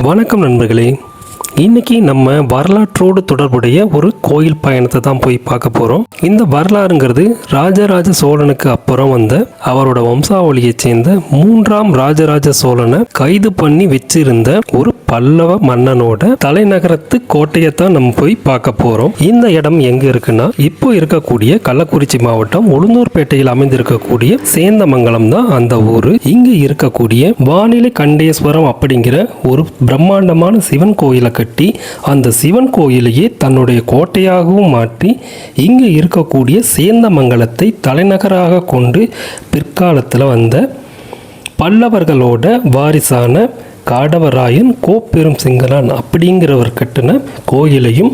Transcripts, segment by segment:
வணக்கம் நண்பர்களே. இன்னைக்கு நம்ம வரலாற்றோடு தொடர்புடைய ஒரு கோயில் பயணத்தை தான் போய் பார்க்க போகிறோம். இந்த வரலாறுங்கிறது ராஜராஜ சோழனுக்கு அப்புறம் வந்த அவரோட வம்சாவளியை சேர்ந்த 3ஆம் ராஜராஜ சோழனை கைது பண்ணி வச்சிருந்த ஒரு பல்லவ மன்னனோட தலைநகரத்து கோட்டையை தான் நம்ம போய் பார்க்க போகிறோம். இந்த இடம் எங்கே இருக்குன்னா, இப்போ இருக்கக்கூடிய கள்ளக்குறிச்சி மாவட்டம் உளுந்தூர்பேட்டையில் அமைந்திருக்கக்கூடிய சேந்தமங்கலம் தான் அந்த ஊர். இங்கே இருக்கக்கூடிய வானிலை கண்டேஸ்வரம் அப்படிங்கிற ஒரு பிரம்மாண்டமான சிவன் கோயிலை கட்டி அந்த சிவன் கோயிலையே தன்னுடைய கோட்டையாகவும் மாற்றி இங்கே இருக்கக்கூடிய சேந்தமங்கலத்தை தலைநகராக கொண்டு பிற்காலத்தில் வந்த பல்லவர்களோட வாரிசான காடவராயன் கோப்பெரும் சிங்கனான் அப்படிங்கிறவர் கட்டின கோயிலையும்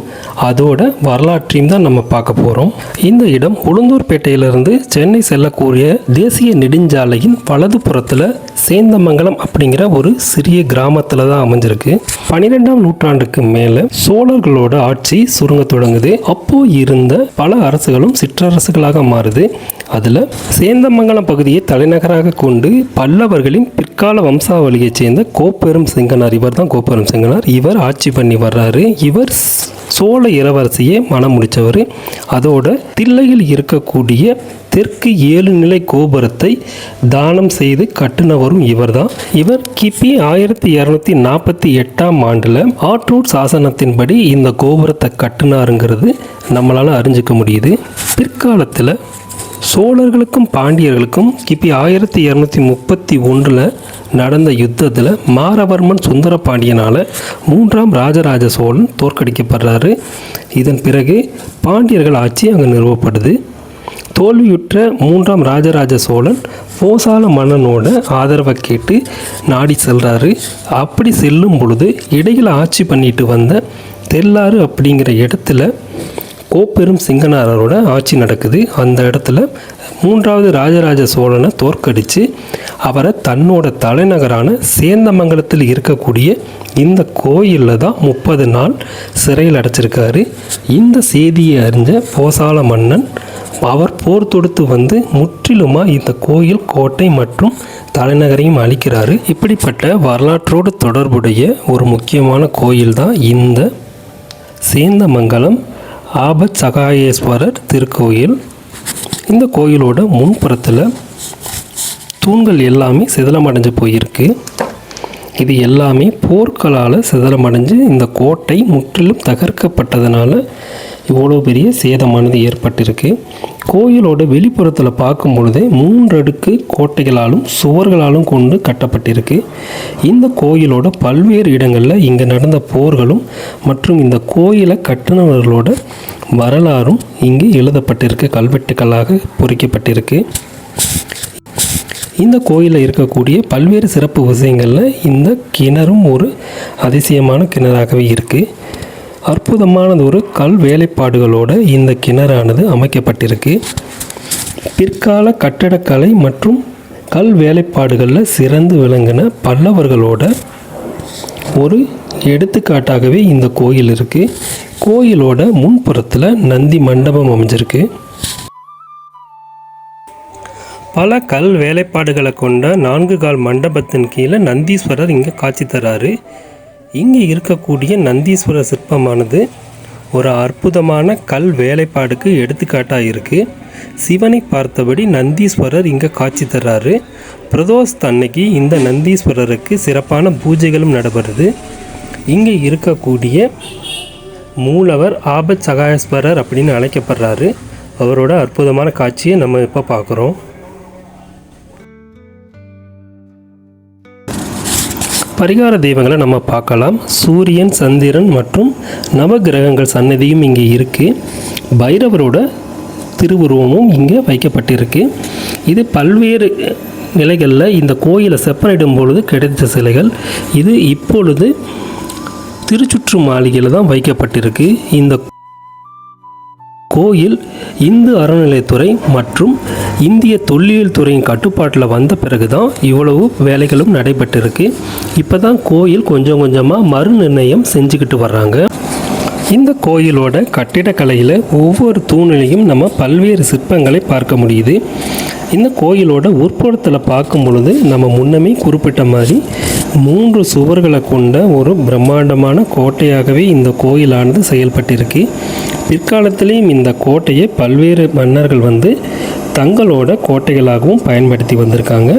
அதோட வரலாற்றையும் தான் நம்ம பார்க்க போகிறோம். இந்த இடம் உளுந்தூர்பேட்டையிலிருந்து சென்னை செல்லக்கூடிய தேசிய நெடுஞ்சாலையின் வலது புறத்தில் சேந்தமங்கலம் அப்படிங்கிற ஒரு சிறிய கிராமத்தில் தான் அமைஞ்சிருக்கு. 12ஆம் நூற்றாண்டுக்கு மேலே சோழர்களோட ஆட்சி சுருங்க தொடங்குது. அப்போ இருந்த பல அரசுகளும் சிற்றரசுகளாக மாறுது. அதில் சேந்தமங்கலம் பகுதியை தலைநகராக கொண்டு பல்லவர்களின் பிற்கால வம்சாவளியை சேர்ந்த கோப்பெரும் சிங்கனார், இவர் தான் கோப்பெரும் சிங்கனார், இவர் ஆட்சி பண்ணி வர்றாரு. இவர் சோழ இளவரசியை மனம் முடித்தவர். அதோட தில்லையில் இருக்கக்கூடிய தெற்கு 7 நிலை கோபுரத்தை தானம் செய்து கட்டினவரும் இவர் தான். இவர் கிபி 1248ஆம் ஆண்டில் ஆற்றூர் சாசனத்தின்படி இந்த கோபுரத்தை கட்டினாருங்கிறது நம்மளால் அறிஞ்சிக்க முடியுது. பிற்காலத்தில் சோழர்களுக்கும் பாண்டியர்களுக்கும் கிபி 1231 நடந்த யுத்தத்தில் மாரவர்மன் சுந்தர பாண்டியனால் 3ஆம் ராஜராஜ சோழன் தோற்கடிக்கப்படுறாரு. இதன் பிறகு பாண்டியர்கள் ஆட்சி அங்கே நிறுவப்படுது. தோல்வியுற்ற 3ஆம் ராஜராஜ சோழன் போசால மன்னனோட ஆதரவை கேட்டு நாடி செல்றாரு. அப்படி செல்லும் பொழுது இடையில் ஆட்சி பண்ணிட்டு வந்த தெல்லாறு அப்படிங்கிற இடத்துல கோப்பெரும் சிங்கனாரோட ஆட்சி நடக்குது. அந்த இடத்துல 3வது ராஜராஜ சோழனை தோற்கடித்து அவரை தன்னோட தலைநகரான சேந்தமங்கலத்தில் இருக்கக்கூடிய இந்த கோயிலில் தான் 30 நாள் சிறையில் அடைச்சிருக்காரு. இந்த செய்தியை அறிஞ்ச போசால மன்னன் அவர் போர் தொடுத்து வந்து முற்றிலுமாக இந்த கோயில், கோட்டை மற்றும் தலைநகரையும் அழிக்கிறாரு. இப்படிப்பட்ட வரலாற்றோடு தொடர்புடைய ஒரு முக்கியமான கோயில் தான் இந்த சேந்தமங்கலம் ஆபத் சகாயேஸ்வரர் திருக்கோயில். இந்த கோயிலோட முன்புறத்தில் தூண்கள் எல்லாமே சிதலமடைஞ்சு போயிருக்கு. இது எல்லாமே போர்களால் சிதலமடைஞ்சு இந்த கோட்டை முற்றிலும் தகர்க்கப்பட்டதுனால இவ்வளோ பெரிய சேதமானது ஏற்பட்டிருக்கு. கோயிலோட வெளிப்புறத்தில் பார்க்கும் பொழுதே 3 அடுக்கு கோட்டைகளாலும் சுவர்களாலும் கொண்டு கட்டப்பட்டிருக்கு. இந்த கோயிலோட பல்வேறு இடங்களில் இங்கே நடந்த போர்களும் மற்றும் இந்த கோயிலை கட்டினவர்களோட வரலாறும் இங்கு எழுதப்பட்டிருக்கு, கல்வெட்டுக்களாக பொறிக்கப்பட்டிருக்கு. இந்த கோயிலில் இருக்கக்கூடிய பல்வேறு சிறப்பு விஷயங்களில் இந்த கிணறும் ஒரு அதிசயமான கிணறாகவே இருக்குது. அற்புதமானது ஒரு கல் வேலைப்பாடுகளோடு இந்த கிணறானது அமைக்கப்பட்டிருக்கு. பிற்கால கட்டடக்கலை மற்றும் கல் வேலைப்பாடுகளில் சிறந்து விளங்கின பல்லவர்களோட ஒரு எடுத்துக்காட்டாகவே இந்த கோயில் இருக்குது. கோயிலோட முன்புறத்தில் நந்தி மண்டபம் அமைஞ்சிருக்கு. பல கல் வேலைப்பாடுகளை கொண்ட 4 கால் மண்டபத்தின் கீழே நந்தீஸ்வரர் இங்கே காட்சி தராரு. இங்கே இருக்கக்கூடிய நந்தீஸ்வரர் சிற்பமானது ஒரு அற்புதமான கல் வேலைப்பாடுக்கு எடுத்துக்காட்டாக இருக்குது. சிவனை பார்த்தபடி நந்தீஸ்வரர் இங்கே காட்சி தர்றாரு. பிரதோஷ் அன்னைக்கு இந்த நந்தீஸ்வரருக்கு சிறப்பான பூஜைகளும் நடைபெறுது. இங்கே இருக்கக்கூடிய மூலவர் ஆபத் சகாயேஸ்வரர் அப்படின்னு அழைக்கப்படுறாரு. அவரோட அற்புதமான காட்சியை நம்ம இப்போ பார்க்குறோம். பரிகார தெய்வங்களை நம்ம பார்க்கலாம். சூரியன், சந்திரன் மற்றும் நவகிரகங்கள் சன்னதியும் இங்கே இருக்குது. பைரவரோட திருவுருவமும் இங்கே வைக்கப்பட்டிருக்கு. இது பல்வேறு நிலைகளில் இந்த கோயிலை செப்பனிடும் பொழுது கிடைத்த சிலைகள். இது இப்பொழுது திருச்சுற்று மாளிகையில் தான் வைக்கப்பட்டிருக்கு. இந்த கோயில் இந்து அறநிலையத்துறை மற்றும் இந்திய தொல்லியல் துறையின் கட்டுப்பாட்டில் வந்த பிறகு தான் இவ்வளவு வேலைகளும் நடைபெற்றிருக்கு. இப்போ தான் கோயில் கொஞ்சம் கொஞ்சமாக மறுநிர்ணயம் செஞ்சுக்கிட்டு வர்றாங்க. இந்த கோயிலோட கட்டிடக்கலையில் ஒவ்வொரு தூணிலையும் நம்ம பல்வேறு சிற்பங்களை பார்க்க முடியுது. இந்த கோயிலோட உட்புறத்தில் பார்க்கும் பொழுது நம்ம முன்னமே குறிப்பிட்ட மாதிரி 3 சுவர்களை கொண்ட ஒரு பிரம்மாண்டமான கோட்டையாகவே இந்த கோயிலானது செயல்பட்டிருக்கு. பிற்காலத்திலேயும் இந்த கோட்டையை பல்வேறு மன்னர்கள் தங்களோட கோட்டைகளாகவும் பயன்படுத்தி வந்திருக்காங்க.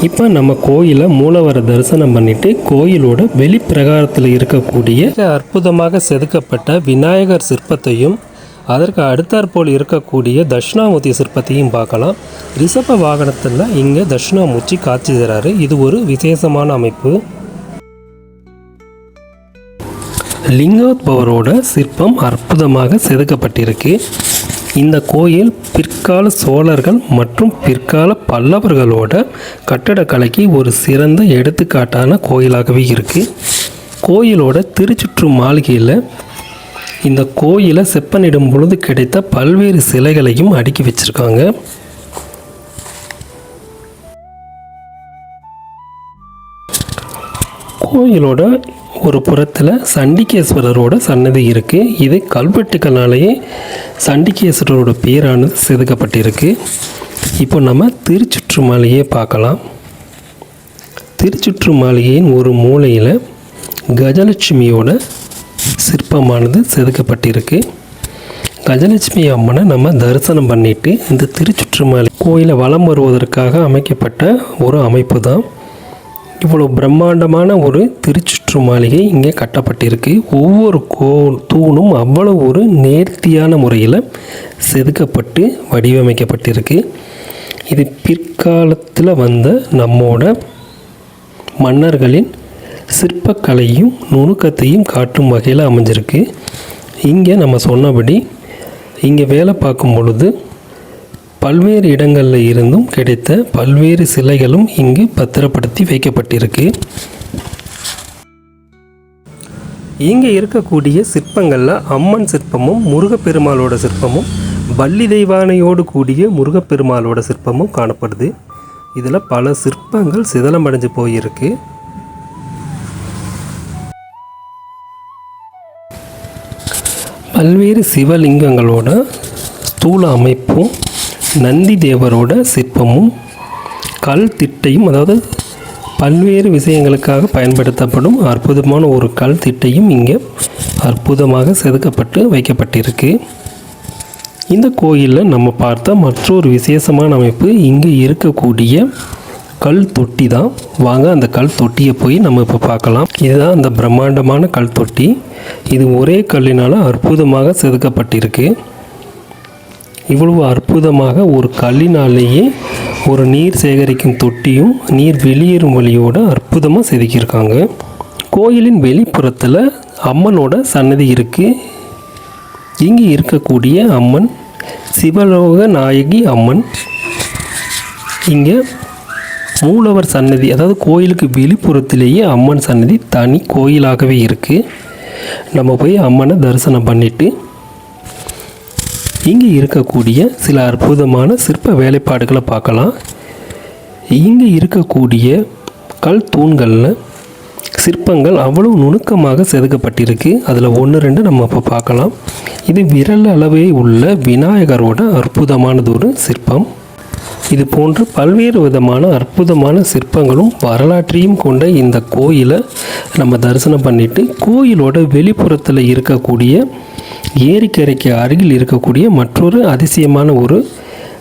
இப்போ நம்ம கோயிலை மூலவர தரிசனம் பண்ணிட்டு கோயிலோட வெளிப்பிரகாரத்தில் இருக்கக்கூடிய அற்புதமாக செதுக்கப்பட்ட விநாயகர் சிற்பத்தையும் அதற்கு அடுத்தாற்போல் இருக்கக்கூடிய தட்சிணாமூர்த்தி சிற்பத்தையும் பார்க்கலாம். ரிஷப வாகனத்தில் இங்கே தட்சிணாமூர்த்தி காட்சி தராரு. இது ஒரு விசேஷமான அமைப்பு. லிங்கோத்பவரோட சிற்பம் அற்புதமாக செதுக்கப்பட்டிருக்கு. இந்த கோயில் பிற்கால சோழர்கள் மற்றும் பிற்கால பல்லவர்களோட கட்டடக்கலைக்கு ஒரு சிறந்த எடுத்துக்காட்டான கோயிலாகவே இருக்குது. கோயிலோட திருச்சுற்று மாளிகையில் இந்த கோயிலை செப்பனிடும் பொழுது கிடைத்த பல்வேறு சிலைகளையும் அடுக்கி வச்சிருக்காங்க. கோயிலோட ஒரு புறத்தில் சண்டிகேஸ்வரரோட சன்னதி இருக்குது. இது கல்வெட்டுக்களாலேயே சண்டிகேஸ்வரரோட பேரானது செதுக்கப்பட்டிருக்கு. இப்போ நம்ம திருச்சுற்று மாளிகையை பார்க்கலாம். திருச்சுற்று மாளிகையின் ஒரு மூலையில் கஜலட்சுமியோட சிற்பமானது செதுக்கப்பட்டிருக்கு. கஜலட்சுமி அம்மனை நம்ம தரிசனம் பண்ணிட்டு இந்த திருச்சுற்று மாளிகை கோயிலை வலம் வருவதற்காக அமைக்கப்பட்ட ஒரு அமைப்பு தான். இவ்வளோ பிரம்மாண்டமான ஒரு திருச்சுற்று மாளிகை இங்கே கட்டப்பட்டிருக்கு. ஒவ்வொரு தூணும் அவ்வளோ ஒரு நேர்த்தியான முறையில் செதுக்கப்பட்டு வடிவமைக்கப்பட்டிருக்கு. இது பிற்காலத்தில் நம்மோட மன்னர்களின் சிற்பக்கலையும் நுணுக்கத்தையும் காட்டும் வகையில் அமைஞ்சிருக்கு. இங்கே நம்ம சொன்னபடி இங்கே வேலை பார்க்கும் பொழுது பல்வேறு இடங்களில் இருந்தும் கிடைத்த பல்வேறு சிலைகளும் இங்கு பத்திரப்படுத்தி வைக்கப்பட்டிருக்கு. இங்கே இருக்கக்கூடிய சிற்பங்களில் அம்மன் சிற்பமும் முருகப்பெருமாளோட சிற்பமும் வள்ளி தெய்வானையோடு கூடிய முருகப்பெருமாளோட சிற்பமும் காணப்படுது. இதில் பல சிற்பங்கள் சிதலமடைஞ்சு போயிருக்கு. பல்வேறு சிவலிங்கங்களோட ஸ்தூல அமைப்பும் நந்தி தேவரோட சிற்பமும் கல் திட்டையும், அதாவது பல்வேறு விஷயங்களுக்காக பயன்படுத்தப்படும் அற்புதமான ஒரு கல் திட்டையும் இங்கே அற்புதமாக செதுக்கப்பட்டு வைக்கப்பட்டிருக்கு. இந்த கோயிலில் நம்ம பார்த்த மற்றொரு விசேஷமான அமைப்பு இங்கே இருக்கக்கூடிய கல் தொட்டி தான். வாங்க அந்த கல் தொட்டியை போய் நம்ம இப்போ பார்க்கலாம். இதுதான் அந்த பிரம்மாண்டமான கல் தொட்டி. இது ஒரே கல்லினால் அற்புதமாக செதுக்கப்பட்டிருக்கு. இவ்வளவு அற்புதமாக ஒரு கல்லினாலேயே ஒரு நீர் சேகரிக்கும் தொட்டியும் நீர் வெளியேறும் வழியோட அற்புதமாக செதுக்கியிருக்காங்க. கோயிலின் வெளிப்புறத்தில் அம்மனோட சன்னதி இருக்குது. இங்கே இருக்கக்கூடிய அம்மன் சிவலோக நாயகி அம்மன். இங்கே மூலவர் சன்னதி, அதாவது கோயிலுக்கு வெளிப்புறத்திலேயே அம்மன் சன்னதி தனி கோயிலாகவே இருக்குது. நம்ம போய் அம்மனை தரிசனம் பண்ணிவிட்டு இங்கே இருக்கக்கூடிய சில அற்புதமான சிற்ப வேலைப்பாடுகளை பார்க்கலாம். இங்கே இருக்கக்கூடிய கல் தூண்களில் சிற்பங்கள் அவ்வளவு நுணுக்கமாக செதுக்கப்பட்டிருக்கு. அதில் 1-2 நம்ம இப்போ பார்க்கலாம். இது விரல் அளவே உள்ள விநாயகரோட அற்புதமானதொரு சிற்பம். இது போன்று பல்வேறு விதமான அற்புதமான சிற்பங்களும் வரலாற்றையும் கொண்ட இந்த கோயிலை நம்ம தரிசனம் பண்ணிவிட்டு கோயிலோட வெளிப்புறத்தில் இருக்கக்கூடிய ஏரிக்கரைக்கு அருகில் இருக்கக்கூடிய மற்றொரு அதிசயமான ஒரு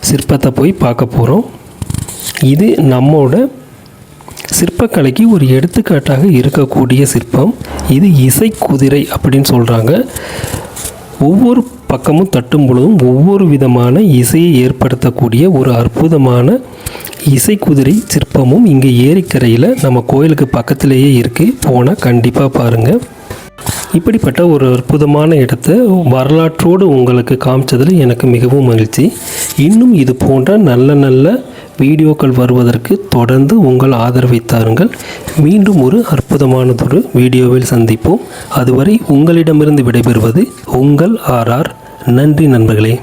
சிற்பத்தை போய் பார்க்க போகிறோம். இது நம்மோட சிற்பக்கலைக்கு ஒரு எடுத்துக்காட்டாக இருக்கக்கூடிய சிற்பம். இது இசைக்குதிரை அப்படின்னு சொல்கிறாங்க. ஒவ்வொரு பக்கமும் தட்டும் பொழுதும் ஒவ்வொரு விதமான இசையை ஏற்படுத்தக்கூடிய ஒரு அற்புதமான இசைக்குதிரை சிற்பமும் இங்கே ஏரிக்கரையில் நம்ம கோயிலுக்கு பக்கத்திலேயே இருக்குது. போனால் கண்டிப்பாக பாருங்கள். இப்படிப்பட்ட ஒரு அற்புதமான இடத்தை வரலாற்றோடு உங்களுக்கு காமிச்சதில் எனக்கு மிகவும் மகிழ்ச்சி. இன்னும் இது போன்ற நல்ல நல்ல வீடியோக்கள் வருவதற்கு தொடர்ந்து உங்கள் ஆதரவை தாருங்கள். மீண்டும் ஒரு அற்புதமானதொரு வீடியோவில் சந்திப்போம். அதுவரை உங்களிடமிருந்து விடைபெறுவது உங்கள் RR. நன்றி நண்பர்களே.